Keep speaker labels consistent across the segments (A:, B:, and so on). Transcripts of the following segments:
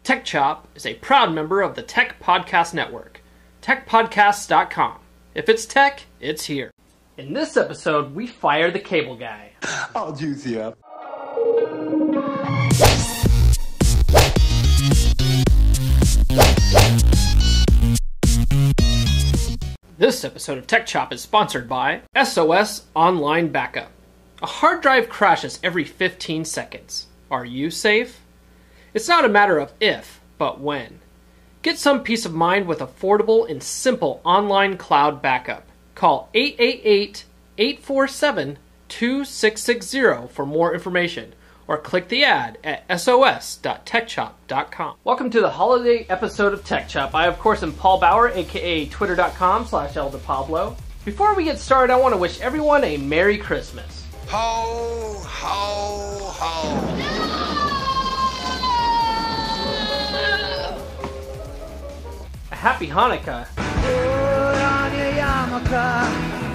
A: TechChop is a proud member of the Tech Podcast Network. TechPodcasts.com. If it's tech, it's here. In this episode, we fire the cable guy.
B: I'll juice you up.
A: This episode of TechChop is sponsored by SOS Online Backup. A hard drive crashes every 15 seconds. Are you safe? It's not a matter of if, but when. Get some peace of mind with affordable and simple online cloud backup. Call 888-847-2660 for more information, or click the ad at sos.techchop.com. Welcome to the holiday episode of TechChop. I, of course, am Paul Bauer, aka twitter.com/ElDePablo. Before we get started, I want to wish everyone a Merry Christmas.
B: Ho, ho, ho.
A: A Happy Hanukkah.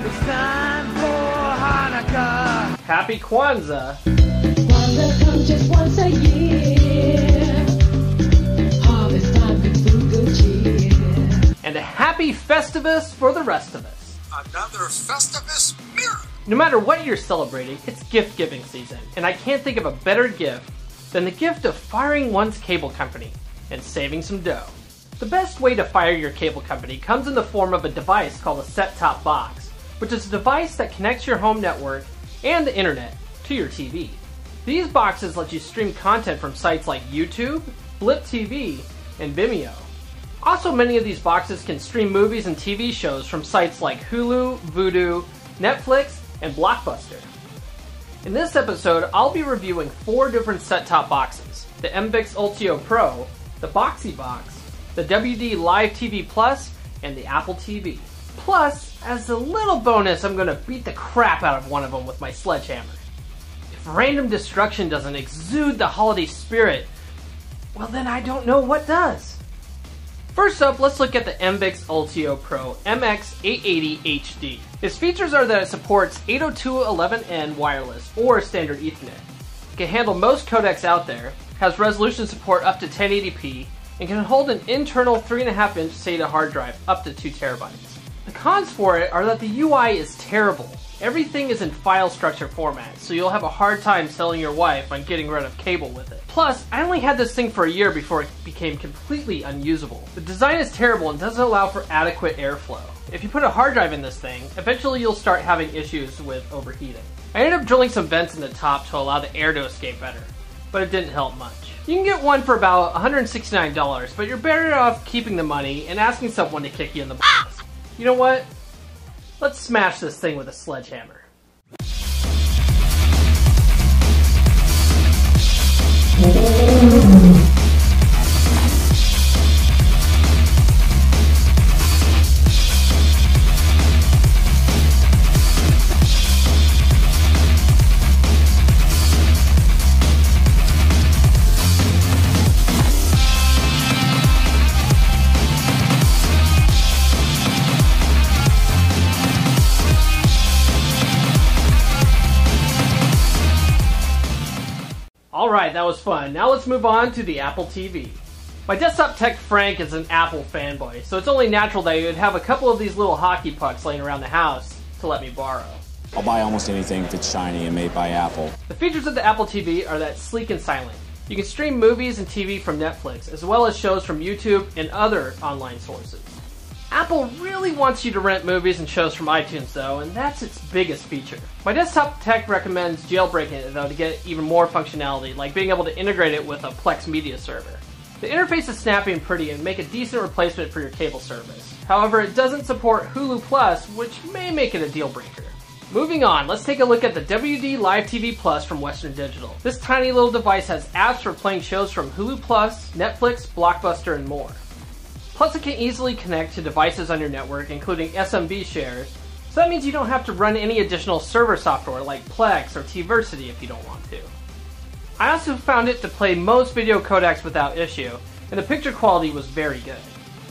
C: It's time for Hanukkah.
A: Happy Kwanzaa.
D: Kwanzaa comes just once a year. Harvest time with food good cheer.
A: And a happy Festivus for the rest of us.
B: Another Festivus miracle.
A: No matter what you're celebrating, it's gift giving season, and I can't think of a better gift than the gift of firing one's cable company and saving some dough. The best way to fire your cable company comes in the form of a device called a set-top box, which is a device that connects your home network and the internet to your TV. These boxes let you stream content from sites like YouTube, Blip TV, and Vimeo. Also, many of these boxes can stream movies and TV shows from sites like Hulu, Vudu, Netflix, and Blockbuster. In this episode, I'll be reviewing 4 different set-top boxes: the MVIX Ultio Pro, the Boxy Box, the WD Live TV Plus, and the Apple TV. Plus, as a little bonus, I'm gonna beat the crap out of one of them with my sledgehammer. If random destruction doesn't exude the holiday spirit, well then I don't know what does. First up, let's look at the MVIX Ultio Pro MX880 HD. Its features are that it supports 802.11n wireless or standard Ethernet. It can handle most codecs out there, has resolution support up to 1080p, and can hold an internal 3.5-inch SATA hard drive up to 2 terabytes. The cons for it are that the UI is terrible. Everything is in file structure format, so you'll have a hard time selling your wife on getting rid of cable with it. Plus, I only had this thing for a year before it became completely unusable. The design is terrible and doesn't allow for adequate airflow. If you put a hard drive in this thing, eventually you'll start having issues with overheating. I ended up drilling some vents in the top to allow the air to escape better, but it didn't help much. You can get one for about $169, but you're better off keeping the money and asking someone to kick you in the balls. You know what? Let's smash this thing with a sledgehammer. Alright, that was fun. Now let's move on to the Apple TV. My desktop tech Frank is an Apple fanboy, so it's only natural that he would have a couple of these little hockey pucks laying around the house to let me borrow.
E: I'll buy almost anything if it's shiny and made by Apple.
A: The features of the Apple TV are that it's sleek and silent. You can stream movies and TV from Netflix, as well as shows from YouTube and other online sources. Apple really wants you to rent movies and shows from iTunes though, and that's its biggest feature. My desktop tech recommends jailbreaking it though to get even more functionality, like being able to integrate it with a Plex media server. The interface is snappy and pretty and make a decent replacement for your cable service. However, it doesn't support Hulu Plus, which may make it a deal breaker. Moving on, let's take a look at the WD Live TV Plus from Western Digital. This tiny little device has apps for playing shows from Hulu Plus, Netflix, Blockbuster, and more. Plus, it can easily connect to devices on your network, including SMB shares, so that means you don't have to run any additional server software like Plex or Tversity if you don't want to. I also found it to play most video codecs without issue, and the picture quality was very good.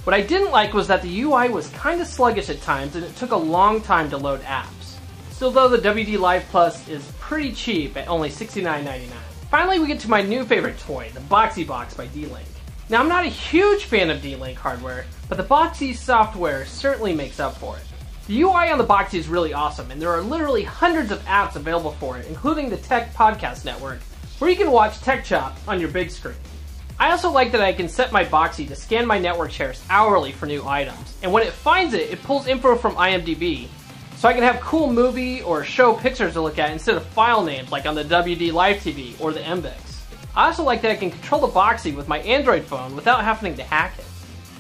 A: What I didn't like was that the UI was kinda sluggish at times and it took a long time to load apps. Still though, the WD Live Plus is pretty cheap at only $69.99. Finally, we get to my new favorite toy, the Boxy Box by D-Link. Now, I'm not a huge fan of D-Link hardware, but the Boxee software certainly makes up for it. The UI on the Boxee is really awesome, and there are literally hundreds of apps available for it, including the Tech Podcast Network, where you can watch Tech Chop on your big screen. I also like that I can set my Boxee to scan my network shares hourly for new items, and when it finds it, it pulls info from IMDb, so I can have cool movie or show pictures to look at instead of file names like on the WD Live TV or the MVix. I also like that I can control the Boxee with my Android phone without having to hack it.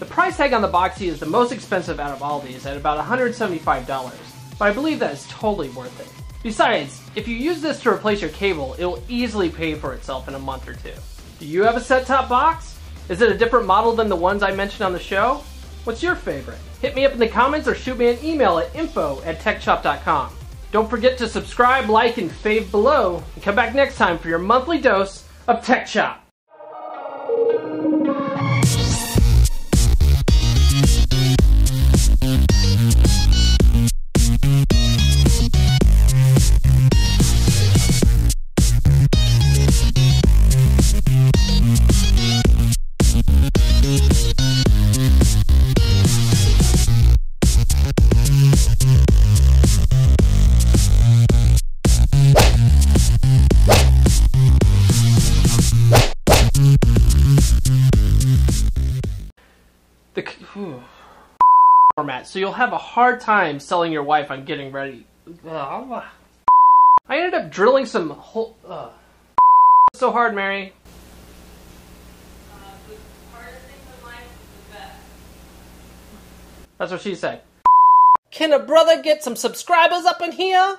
A: The price tag on the Boxee is the most expensive out of all these at about $175, but I believe that is totally worth it. Besides, if you use this to replace your cable, it will easily pay for itself in a month or two. Do you have a set-top box? Is it a different model than the ones I mentioned on the show? What's your favorite? Hit me up in the comments or shoot me an email at info@techchop.com. Don't forget to subscribe, like, and fave below, and come back next time for your monthly dose of Tech Chop. Format, so you'll have a hard time selling your wife on getting ready. I ended up drilling some hole. So hard, Mary.
F: The hardest things in life is the best.
A: That's what she said. Can a brother get some subscribers up in here?